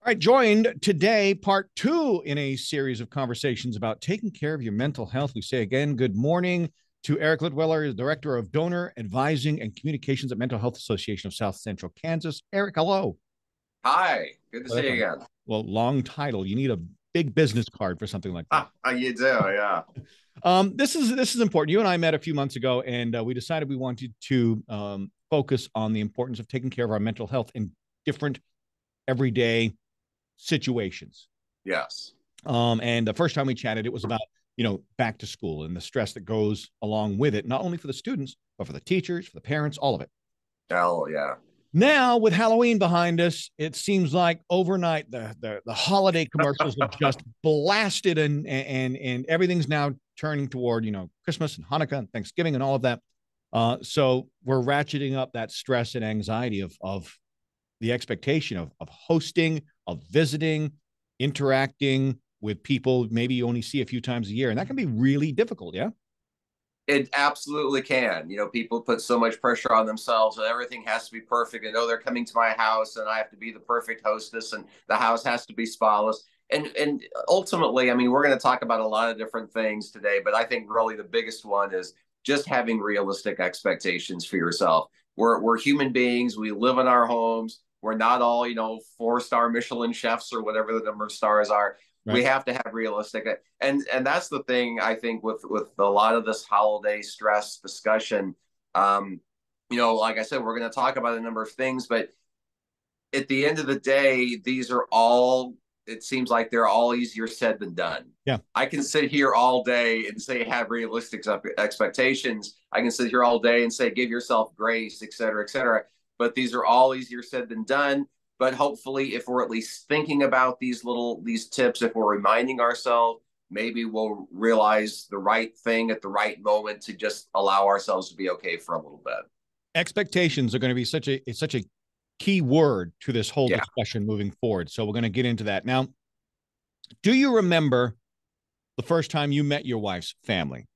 All right, joined today, part two in a series of conversations about taking care of your mental health. We say again, good morning to Eric Litwiller, Director of Donor Advising and Communications at Mental Health Association of South Central Kansas. Eric, hello. Hi, good to Well, see that's you a again. long title. You need a big business card for something like that. You do, yeah. This is important. You and I met a few months ago, and we decided we wanted to focus on the importance of taking care of our mental health in different everyday situations. Yes. And the first time we chatted, it was about, back to school and the stress that goes along with it, not only for the students, but for the teachers, for the parents, all of it. Oh, yeah. Now, with Halloween behind us, it seems like overnight the holiday commercials have just blasted, and everything's now turning toward Christmas and Hanukkah and Thanksgiving and all of that. So we're ratcheting up that stress and anxiety of the expectation of hosting, of visiting, interacting with people maybe you only see a few times a year, and that can be really difficult. Yeah. It absolutely can. People put so much pressure on themselves and everything has to be perfect. And oh, they're coming to my house and I have to be the perfect hostess and the house has to be spotless. And ultimately, I mean, we're going to talk about a lot of different things today, but I think really the biggest one is just having realistic expectations for yourself. We're human beings. We live in our homes. We're not all, 4-star Michelin chefs or whatever the number of stars are. We Right. have to have realistic, and that's the thing I think with a lot of this holiday stress discussion. Like I said, we're going to talk about a number of things, but at the end of the day, these are all, it seems like they're all easier said than done. Yeah. I can sit here all day and say have realistic expectations. I can sit here all day and say give yourself grace, et cetera, et cetera. But these are all easier said than done. But hopefully, if we're at least thinking about these tips, if we're reminding ourselves, maybe we'll realize the right thing at the right moment to just allow ourselves to be okay for a little bit. Expectations are going to be such a key word to this whole Yeah. discussion moving forward. So we're going to get into that. Now, do you remember the first time you met your wife's family?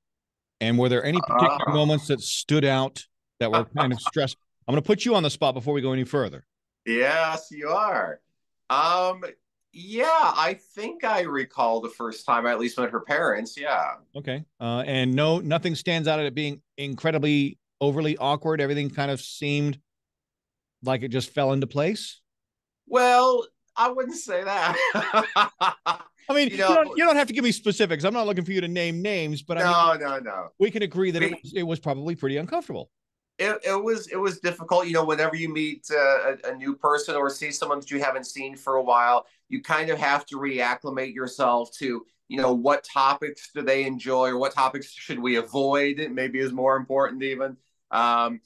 And were there any particular moments that stood out that were kind of stressful? I'm going to put you on the spot before we go any further. Yes, you are. Um, yeah, I think I recall the first time I at least met her parents. Yeah. Okay. And no, nothing stands out at it being incredibly overly awkward. Everything kind of seemed like it just fell into place. Well, I wouldn't say that. I mean, you know, you don't have to give me specifics. I'm not looking for you to name names, but I mean, no. we can agree that We, it was probably pretty uncomfortable. it was difficult. Whenever you meet a new person or see someone that you haven't seen for a while, you kind of have to reacclimate yourself to what topics do they enjoy or what topics should we avoid. Maybe is more important even. And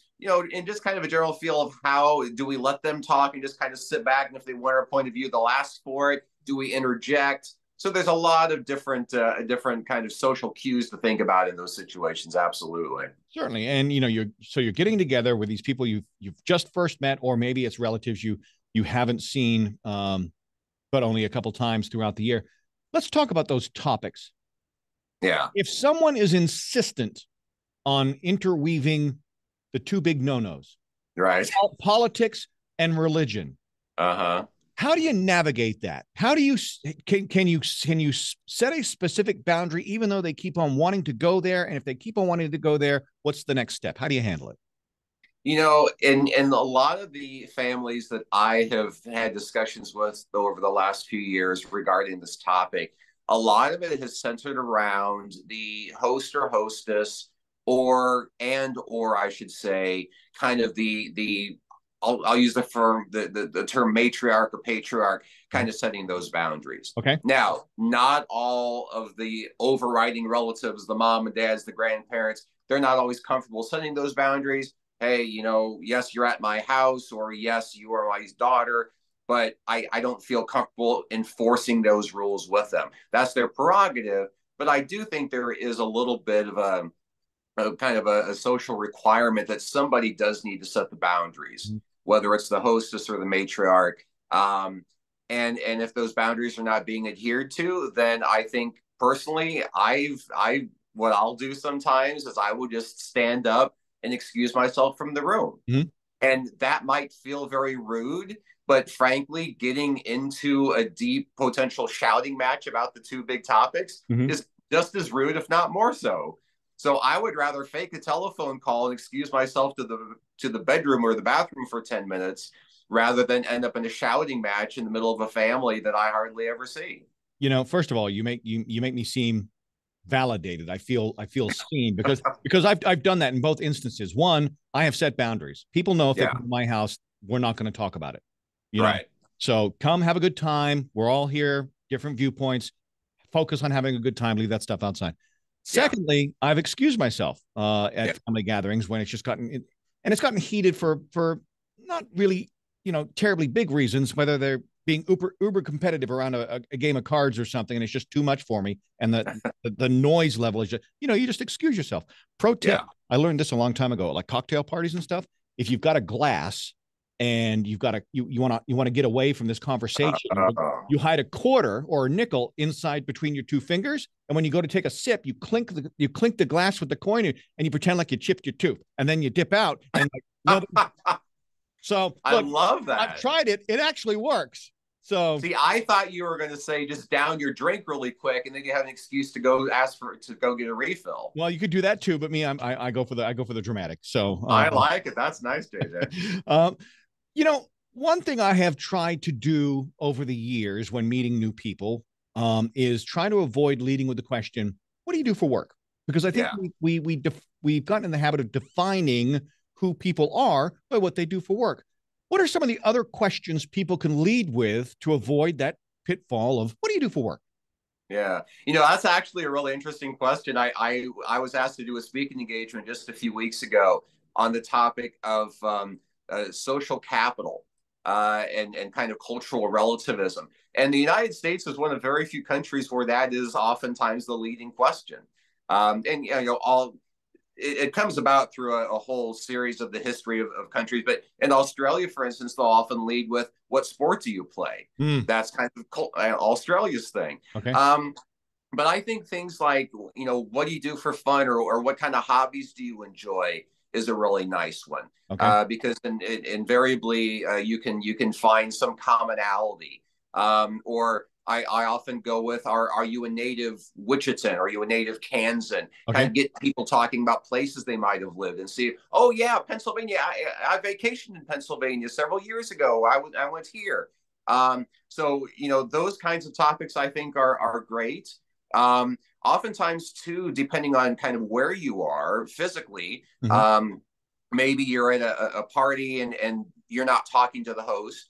just kind of a general feel of how do we let them talk and just kind of sit back, and if they want our point of view, they'll ask for it. Do we interject? So there's a lot of different kind of social cues to think about in those situations. Absolutely. Certainly. And you're getting together with these people you've just first met, or maybe it's relatives you haven't seen but only a couple times throughout the year. Let's talk about those topics. Yeah. If someone is insistent on interweaving the two big no-nos, Right. politics and religion, Uh-huh. how do you navigate that? How do you can you set a specific boundary even though they keep on wanting to go there? And if they keep on wanting to go there, what's the next step? How do you handle it? In a lot of the families that I have had discussions with over the last few years regarding this topic, a lot of it has centered around the host or hostess, or I should say, kind of the I'll use the term matriarch or patriarch, kind of setting those boundaries. Okay. Now, not all of the overriding relatives, the mom and dads, the grandparents, they're not always comfortable setting those boundaries. Hey, yes, you're at my house, or yes, you are my daughter, but I don't feel comfortable enforcing those rules with them. That's their prerogative. But I do think there is a little bit of a kind of a social requirement that somebody does need to set the boundaries, whether it's the hostess or the matriarch. And if those boundaries are not being adhered to, then I think personally, I what I'll do sometimes is I will just stand up and excuse myself from the room. Mm-hmm. And that might feel very rude, But frankly, getting into a deep potential shouting match about the two big topics Mm-hmm. is just as rude, if not more so. So I would rather fake a telephone call and excuse myself to the bedroom or the bathroom for 10 minutes rather than end up in a shouting match in the middle of a family that I hardly ever see. First of all, you make me seem validated. I feel seen because I've done that in both instances. One, I have set boundaries. People know if they Yeah, come to my house, we're not going to talk about it. You know, right. so come have a good time. We're all here, different viewpoints. Focus on having a good time. Leave that stuff outside. Yeah, Secondly, I've excused myself yeah. at family gatherings when and it's gotten heated for not really terribly big reasons, whether they're being uber competitive around a game of cards or something, and it's just too much for me. And the noise level is just you just excuse yourself. Pro tip: Yeah. I learned this a long time ago, like cocktail parties and stuff. If you've got a glass and you want to get away from this conversation, Uh, you hide a quarter or a nickel inside between your two fingers, and when you go to take a sip, you clink the glass with the coin, and you pretend like you chipped your tooth, and then you dip out, and like nobody. So I look, love I've that. tried it; it actually works. So See, I thought you were going to say just down your drink really quick, and then you have an excuse to go ask for to go get a refill. well, you could do that too, but me, I go for the dramatic. So I like it. That's nice, JJ. um, one thing I have tried to do over the years when meeting new people is try to avoid leading with the question, "What do you do for work?" Because I think Yeah. we've gotten in the habit of defining who people are by what they do for work. What are some of the other questions people can lead with to avoid that pitfall of "What do you do for work?" Yeah. That's actually a really interesting question. I was asked to do a speaking engagement just a few weeks ago on the topic of social capital and kind of cultural relativism. And the United States is one of very few countries where that is oftentimes the leading question. And all it comes about through a whole series of the history of countries. But in Australia, for instance, they'll often lead with, "What sport do you play?" Mm, That's kind of Australia's thing. okay. Um, but I think things like, what do you do for fun, or what kind of hobbies do you enjoy is a really nice one, Okay. because invariably you can find some commonality. Or I often go with, are you a native Wichitan? Are you a native Kansan? Kind Okay. of get people talking about places they might have lived and see, oh yeah, Pennsylvania. I vacationed in Pennsylvania several years ago. I went here. So those kinds of topics I think are great. Oftentimes too, depending on kind of where you are physically, Mm-hmm. um, maybe you're at a party and you're not talking to the host.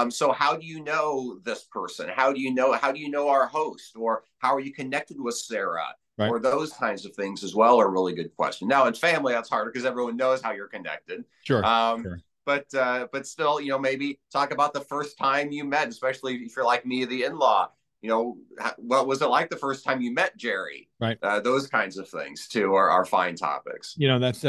So how do you know this person? How do you know our host? Or how are you connected with Sarah? Right. Or those kinds of things as well are a really good question. Now in family, that's harder because everyone knows how you're connected. Sure. Um, Sure. but still, maybe talk about the first time you met, especially if you're like me, the in-law. What was it like the first time you met Jerry? Right. Those kinds of things too are fine topics. That's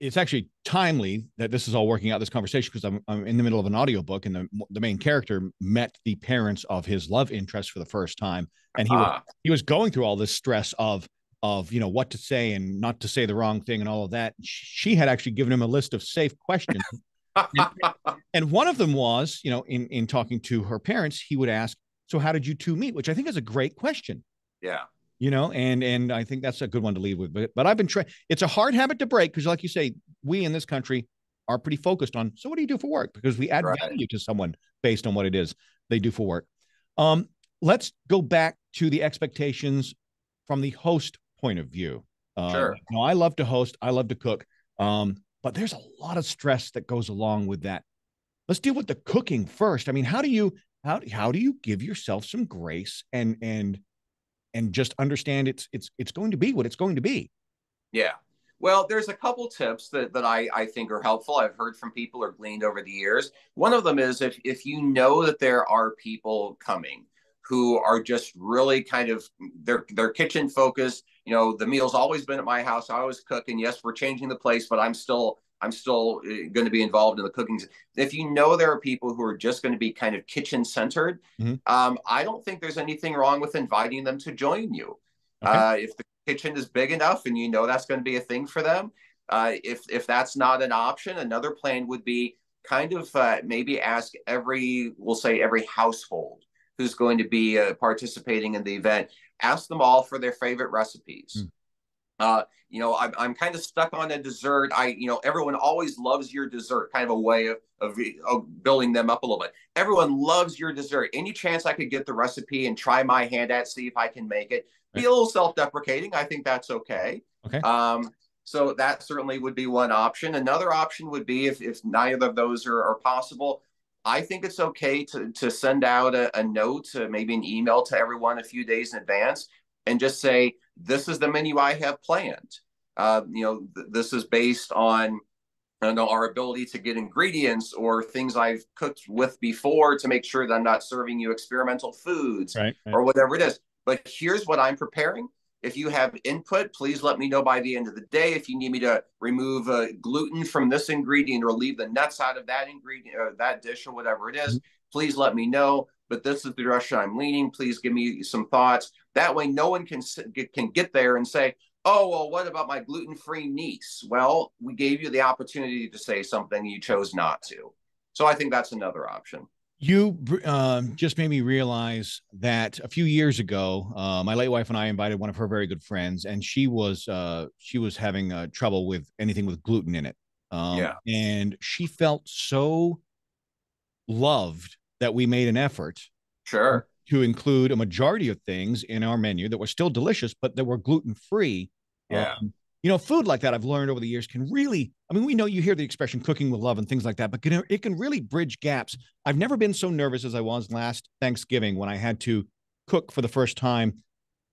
it's actually timely that this is all working out this conversation because I'm in the middle of an audiobook and the main character met the parents of his love interest for the first time, and Ah, he was going through all this stress of what to say and not to say the wrong thing and all of that. She had actually given him a list of safe questions, and, and one of them was, in talking to her parents, he would ask, "So how did you two meet?" Which I think is a great question. yeah, And I think that's a good one to leave with. But I've been trying. It's a hard habit to break because, like you say, we in this country are pretty focused on. So, what do you do for work? Because we add right. value to someone based on what it is they do for work. Let's go back to the expectations from the host point of view. Sure. I love to host. I love to cook. But there's a lot of stress that goes along with that. Let's deal with the cooking first. I mean, how do you give yourself some grace and just understand it's going to be what it's going to be. Yeah. Well, there's a couple tips that I think are helpful. I've heard from people or gleaned over the years. One of them is if you know that there are people coming who are just really kind of they're kitchen focused. The meal's always been at my house. I always cook, and yes, we're changing the place, but I'm still going to be involved in the cooking. If you know there are people who are just going to be kind of kitchen centered, Mm-hmm. I don't think there's anything wrong with inviting them to join you. Okay. If the kitchen is big enough and that's going to be a thing for them, if that's not an option, another plan would be kind of maybe ask we'll say every household who's going to be participating in the event, ask them all for their favorite recipes. Mm. I'm kind of stuck on a dessert. Everyone always loves your dessert, kind of a way of building them up a little bit. Everyone loves your dessert. Any chance I could get the recipe and try my hand at, see if I can make it? Be Right. a little self-deprecating. I think that's okay. Okay. So that certainly would be one option. Another option would be if neither of those are possible. I think it's okay to send out a note, maybe an email to everyone a few days in advance, and just say, this is the menu I have planned. This is based on our ability to get ingredients or things I've cooked with before to make sure that I'm not serving you experimental foods Right. Right. or whatever it is. But here's what I'm preparing. If you have input, please let me know by the end of the day. If you need me to remove gluten from this ingredient or leave the nuts out of that ingredient or that dish or whatever it is, please let me know. But this is the direction I'm leaning. Please give me some thoughts. That way, no one can get there and say, oh, well, what about my gluten-free niece? Well, we gave you the opportunity to say something, you chose not to. So I think that's another option. You just made me realize that a few years ago, my late wife and I invited one of her very good friends, and she was having trouble with anything with gluten in it. Yeah, And she felt so loved that we made an effort sure. to include a majority of things in our menu that were still delicious, but that were gluten free. Yeah. Food like that I've learned over the years can really, I mean, we know you hear the expression cooking with love and things like that, but it can really bridge gaps. I've never been so nervous as I was last Thanksgiving when I had to cook for the first time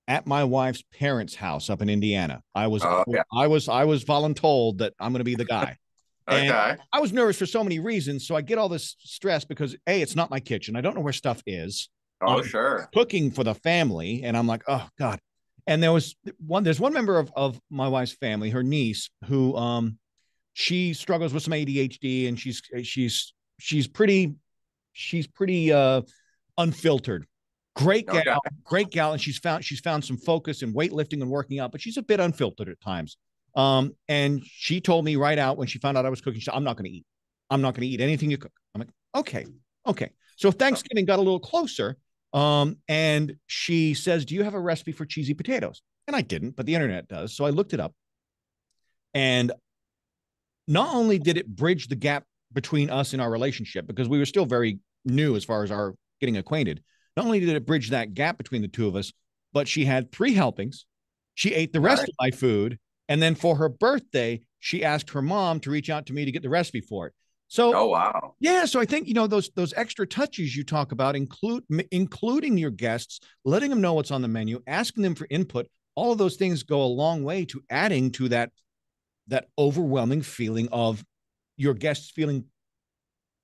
at my wife's parents' house up in Indiana. Oh, yeah. I was voluntold that I'm going to be the guy. And Okay. I was nervous for so many reasons. So I get all this stress because it's not my kitchen. I don't know where stuff is. Oh, I'm sure. cooking for the family. And I'm like, oh God. And there's one member of my wife's family, her niece, who she struggles with some ADHD and she's pretty unfiltered. Okay. Great gal, and she's found some focus in weightlifting and working out, but she's a bit unfiltered at times. And she told me right out when she found out I was cooking, she said, I'm not going to eat. I'm not going to eat anything you cook. I'm like, okay, okay. So Thanksgiving got a little closer. And she says, do you have a recipe for cheesy potatoes? And I didn't, but the internet does. So I looked it up. And not only did it bridge the gap between us in our relationship, because we were still very new as far as our getting acquainted, not only did it bridge that gap between the two of us, but she had 3 helpings. She ate the rest Nice. of my food. And then for her birthday, she asked her mom to reach out to me to get the recipe for it. So Oh, wow. yeah, so I think those extra touches you talk about, including your guests, letting them know what's on the menu, asking them for input. All of those things go a long way to adding to that overwhelming feeling of your guests feeling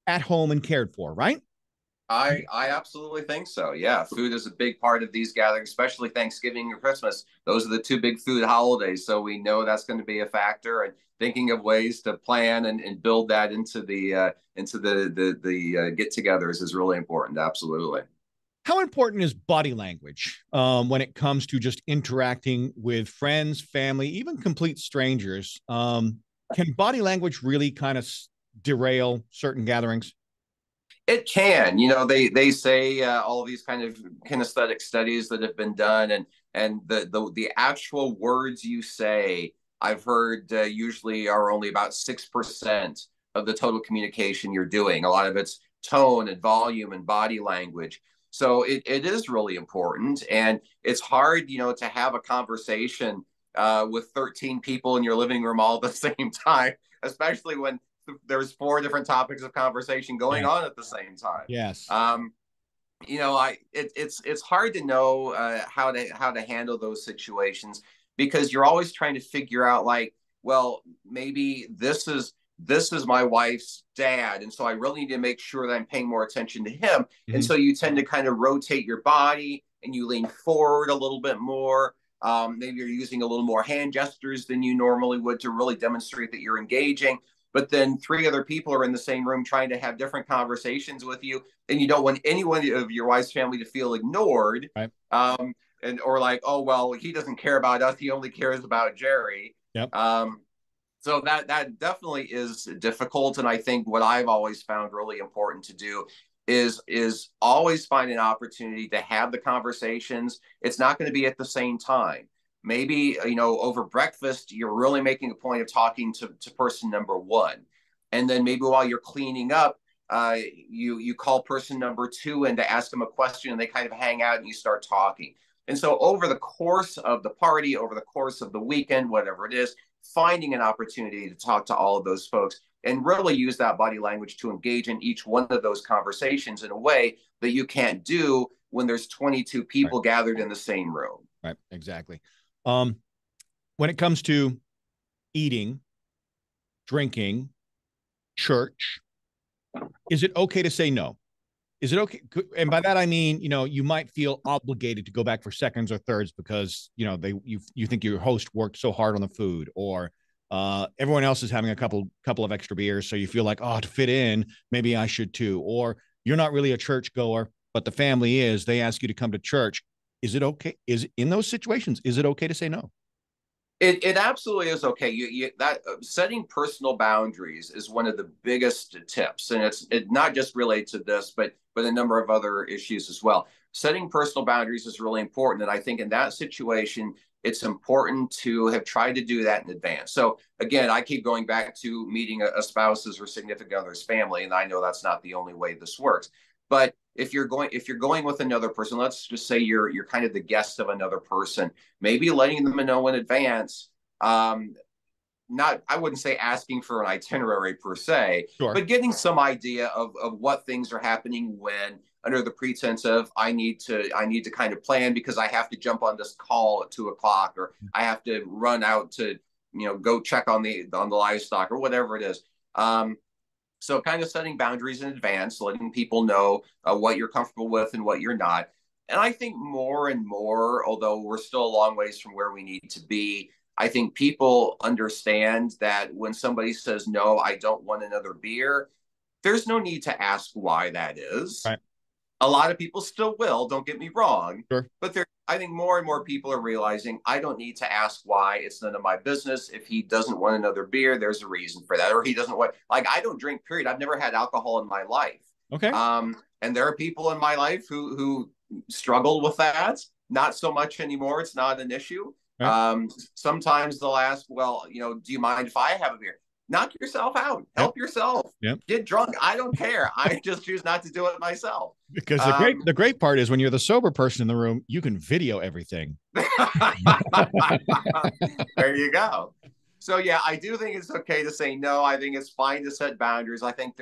at home and cared for, right? I absolutely think so. Yeah, food is a big part of these gatherings, especially Thanksgiving or Christmas. Those are the two big food holidays, so we know that's going to be a factor. And thinking of ways to plan and build that into the get-togethers is really important. Absolutely. How important is body language when it comes to just interacting with friends, family, even complete strangers? Can body language really kind of derail certain gatherings? It can, they say all of these kind of kinesthetic studies that have been done, and the actual words you say, I've heard usually are only about 6% of the total communication you're doing. A lot of it's tone and volume and body language. So it is really important, and it's hard, to have a conversation with 13 people in your living room all at the same time, especially when there's 4 different topics of conversation going Yes. on at the same time. Yes. Um, it's hard to know how to handle those situations because you're always trying to figure out like, well, maybe this is my wife's dad, and so I really need to make sure that I'm paying more attention to him. And Mhm. so you tend to kind of rotate your body and you lean forward a little bit more. Maybe you're using a little more hand gestures than you normally would to really demonstrate that you're engaging, but then 3 other people are in the same room trying to have different conversations with you, and you don't want anyone of your wife's family to feel ignored, Right. and or like, oh well, he doesn't care about us, he only cares about Jerry. Yep. um, So that definitely is difficult, and I think what I've always found really important to do is always find an opportunity to have the conversations. It's not going to be at the same time. Maybe, over breakfast you're really making a point of talking to person number one, and then maybe while you're cleaning up, you call person number two in to ask them a question, and they kind of hang out and you start talking. And so over the course of the party, over the course of the weekend, whatever it is, finding an opportunity to talk to all of those folks and really use that body language to engage in each one of those conversations in a way that you can't do when there's 22 Right. people gathered in the same room. Right. Exactly. When it comes to eating, drinking, church, is it okay to say no? Is it okay? And by that I mean, you might feel obligated to go back for seconds or thirds because you think your host worked so hard on the food, or everyone else is having a couple of extra beers, so you feel like, oh, to fit in, maybe I should too. Or you're not really a church goer, but the family is. They ask you to come to church. Is it okay? Is in those situations, is it okay to say no? It absolutely is okay. That setting personal boundaries is one of the biggest tips, and it not just related to this, but a number of other issues as well. Setting personal boundaries is really important, and I think in that situation, it's important to have tried to do that in advance. So again, I keep going back to meeting a spouse's or significant other's family, and I know that's not the only way this works. But if you're going with another person, let's just say you're kind of the guest of another person, maybe letting them know in advance. Not, I wouldn't say asking for an itinerary per se, Sure. but getting some idea of what things are happening when, under the pretense of I need to kind of plan because I have to jump on this call at 2 o'clock, or I have to run out to go check on the livestock or whatever it is. So kind of setting boundaries in advance, letting people know what you're comfortable with and what you're not. And I think more and more, although we're still a long ways from where we need to be, I think people understand that when somebody says, no, I don't want another beer, there's no need to ask why that is. Right. A lot of people still will, don't get me wrong, Sure. but I think more and more people are realizing I don't need to ask why. It's none of my business. If he doesn't want another beer, there's a reason for that. Or he doesn't want, like, I don't drink, period. I've never had alcohol in my life. Okay. And there are people in my life who struggled with that. Not so much anymore. It's not an issue. Right. Sometimes they'll ask, well, do you mind if I have a beer? Knock yourself out. Yep. Help yourself. Yep. Get drunk. I don't care. I just choose not to do it myself. Because the great part is when you're the sober person in the room, you can video everything. There you go. So yeah, I do think it's okay to say no. I think it's fine to set boundaries. I think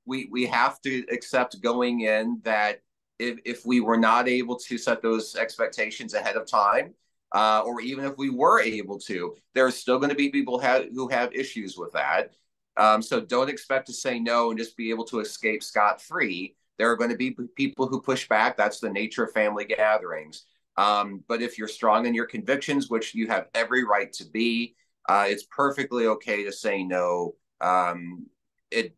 we have to accept going in that if we were not able to set those expectations ahead of time, or even if we were able to, there's still going to be people who have issues with that. So don't expect to say no and just be able to escape scot-free. There are going to be people who push back. That's the nature of family gatherings. But if you're strong in your convictions, which you have every right to be, it's perfectly okay to say no. It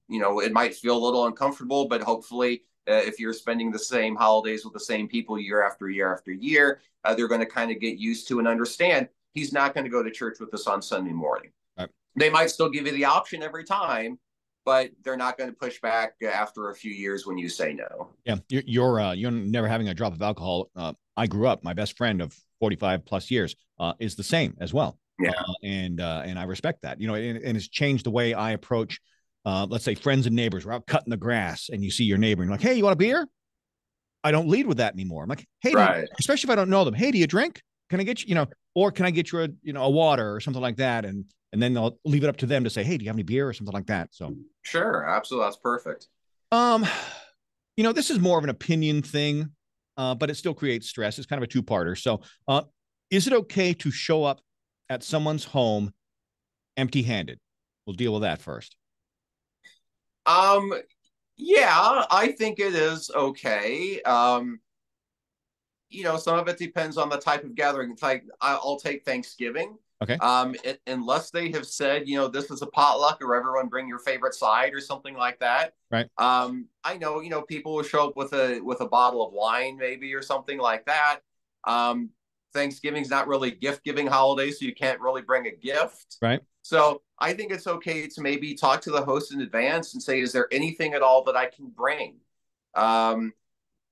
might feel a little uncomfortable, but hopefully, if you're spending the same holidays with the same people year after year after year, they're going to kind of get used to and understand he's not going to go to church with us on Sunday morning. Right. They might still give you the option every time, but they're not going to push back after a few years when you say no. Yeah, you're never having a drop of alcohol. I grew up. My best friend of 45 plus years is the same as well. Yeah. And I respect that. And it's changed the way I approach. Let's say friends and neighbors. We're out cutting the grass, and you see your neighbor, and you're like, "Hey, you want a beer?" I don't lead with that anymore. I'm like, "Hey," right. Especially if I don't know them. "Hey, do you drink? Can I get you, or can I get you a water or something like that?" And then they'll leave it up to them to say, "Hey, do you have any beer?" or something like that. So sure, absolutely, that's perfect. This is more of an opinion thing, but it still creates stress. It's kind of a two-parter. So, is it okay to show up at someone's home empty-handed? We'll deal with that first. Yeah, I think it is okay. Some of it depends on the type of gathering. It's like I'll take Thanksgiving. Okay. Unless they have said, this is a potluck or everyone bring your favorite side or something like that. Right. I know, people will show up with a bottle of wine maybe or something like that. Thanksgiving's not really gift giving holiday, so you can't really bring a gift. Right. So I think it's okay to maybe talk to the host in advance and say, is there anything at all that I can bring? Um,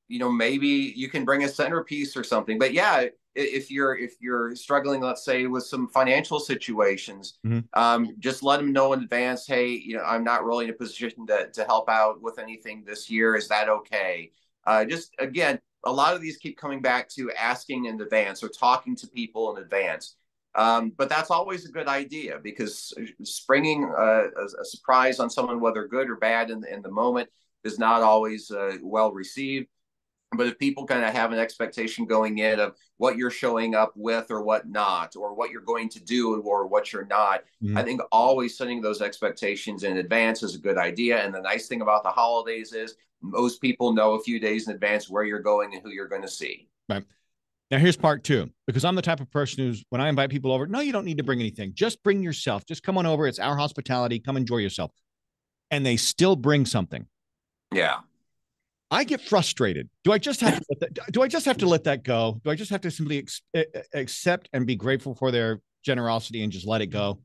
maybe you can bring a centerpiece or something. But yeah, if you're struggling, let's say, with some financial situations, Mhm. just let them know in advance. Hey, I'm not really in a position to help out with anything this year. Is that okay? Just again, a lot of these keep coming back to asking in advance or talking to people in advance. But that's always a good idea because springing a surprise on someone, whether good or bad in the moment, is not always well received. But if people kind of have an expectation going in of what you're showing up with or what not, or what you're going to do or what you're not, I Mhm. think always setting those expectations in advance is a good idea. And the nice thing about the holidays is most people know a few days in advance where you're going and who you're going to see. Right. Now, here's part two, because I'm the type of person who's, when I invite people over, no, you don't need to bring anything. Just bring yourself. Just come on over. It's our hospitality. Come enjoy yourself. And they still bring something. Yeah. I get frustrated. Do I just have to do I just have to let that go? Do I just have to simply accept and be grateful for their generosity and just let it go?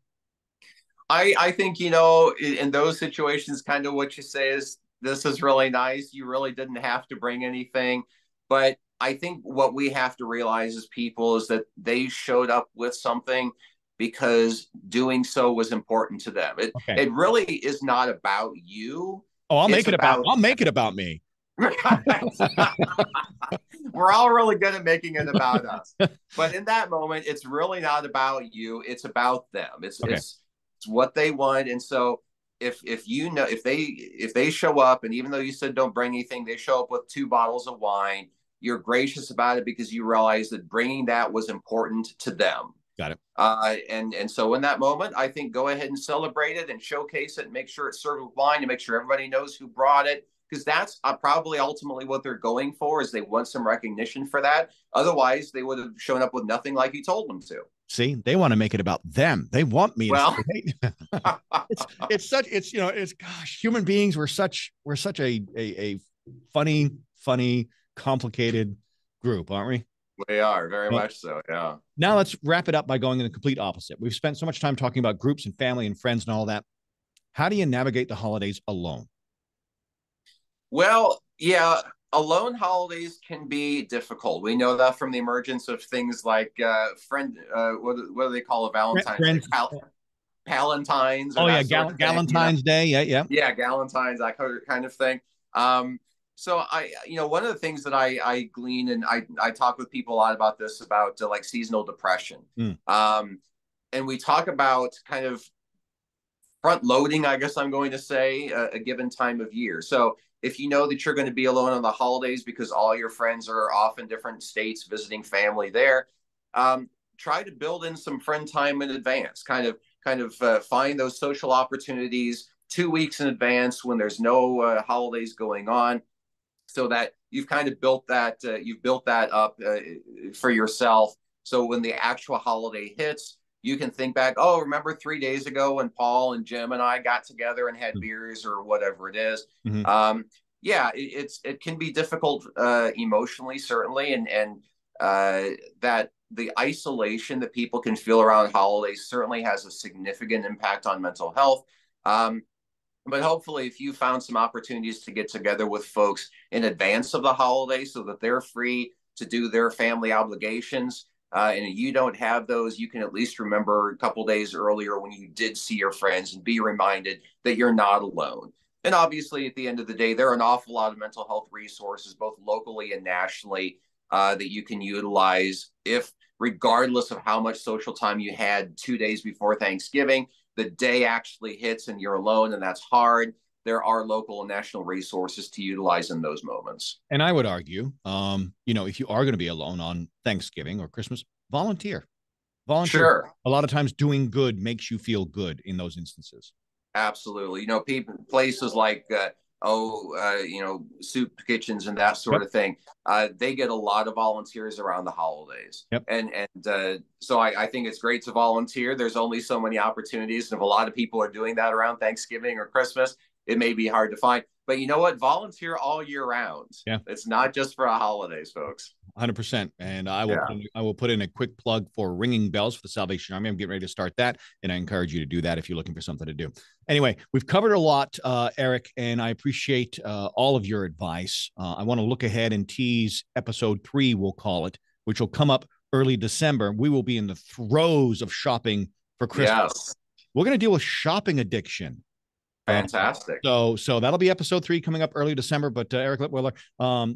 I think, in those situations, kind of what you say is this is really nice. You really didn't have to bring anything. But I think what we have to realize as people is that they showed up with something because doing so was important to them. It Okay. it really is not about you. Oh, It's about I'll make it about me. we're all really good at making it about us. But in that moment, it's really not about you. It's about them. It's Okay. it's it's what they want. And so if they show up, and even though you said don't bring anything, they show up with 2 bottles of wine, you're gracious about it because you realize that bringing that was important to them. Got it. And so in that moment, I think go ahead and celebrate it and showcase it and make sure it's served with wine and make sure everybody knows who brought it, because that's probably ultimately what they're going for, is they want some recognition for that. Otherwise, they would have shown up with nothing like you told them to. See, they want to make it about them. They want me to Well, say, hey. It's gosh, human beings, we're such a funny, complicated group, aren't we? we are very Well, much so. Yeah. now let's wrap it up by going in the complete opposite. We've spent so much time talking about groups and family and friends and all that. How do you navigate the holidays alone? Well, yeah, alone holidays can be difficult. We know that from the emergence of things like what do they call it? Valentine's Day, Friends. Palentine's, or Oh yeah, that sort of thing. Galentine's Day. Yeah, yeah. Yeah, Galentine's, that kind of thing. So one of the things that I glean, and I talk with people a lot about this, about like seasonal depression. Mm. And we talk about kind of front loading, I guess I'm going to say, a given time of year. So if you know that you're going to be alone on the holidays because all your friends are off in different states visiting family there, try to build in some friend time in advance. Kind of find those social opportunities 2 weeks in advance when there's no holidays going on, so that you've built that up for yourself. So when the actual holiday hits, you can think back, oh, remember 3 days ago when Paul and Jim and I got together and had beers or whatever it is. Mm-hmm. Yeah, it can be difficult emotionally, certainly, and that the isolation that people can feel around holidays certainly has a significant impact on mental health. But hopefully, if you found some opportunities to get together with folks in advance of the holiday so that they're free to do their family obligations, and you don't have those, you can at least remember a couple days earlier when you did see your friends and be reminded that you're not alone. And obviously, at the end of the day, there are an awful lot of mental health resources, both locally and nationally, that you can utilize if, regardless of how much social time you had 2 days before Thanksgiving, the day actually hits and you're alone and that's hard, there are local and national resources to utilize in those moments. And I would argue, if you are going to be alone on Thanksgiving or Christmas, volunteer. Volunteer. Sure. A lot of times doing good makes you feel good in those instances. Absolutely. People, places like, soup kitchens and that sort Yep. of thing, they get a lot of volunteers around the holidays. Yep. And so I think it's great to volunteer. There's only so many opportunities. And if a lot of people are doing that around Thanksgiving or Christmas, it may be hard to find. But you know what? Volunteer all year round. Yeah. It's not just for holidays, folks. 100%. And Yeah. I will put in a quick plug for Ringing Bells for the Salvation Army. I'm getting ready to start that, and I encourage you to do that if you're looking for something to do. Anyway, we've covered a lot, Eric, and I appreciate all of your advice. I want to look ahead and tease episode 3, we'll call it, which will come up early December. We will be in the throes of shopping for Christmas. Yes. We're going to deal with shopping addiction. Fantastic. So that'll be episode 3 coming up early December. But Eric Litwiller,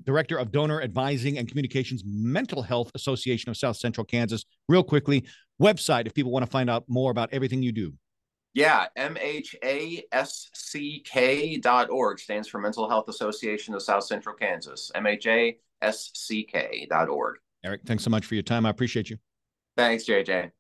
Director of Donor Advising and Communications, Mental Health Association of South Central Kansas. Real quickly, website if people want to find out more about everything you do. Yeah, MHASCK.org stands for Mental Health Association of South Central Kansas. MHASCK.org. Eric, thanks so much for your time. I appreciate you. Thanks, JJ.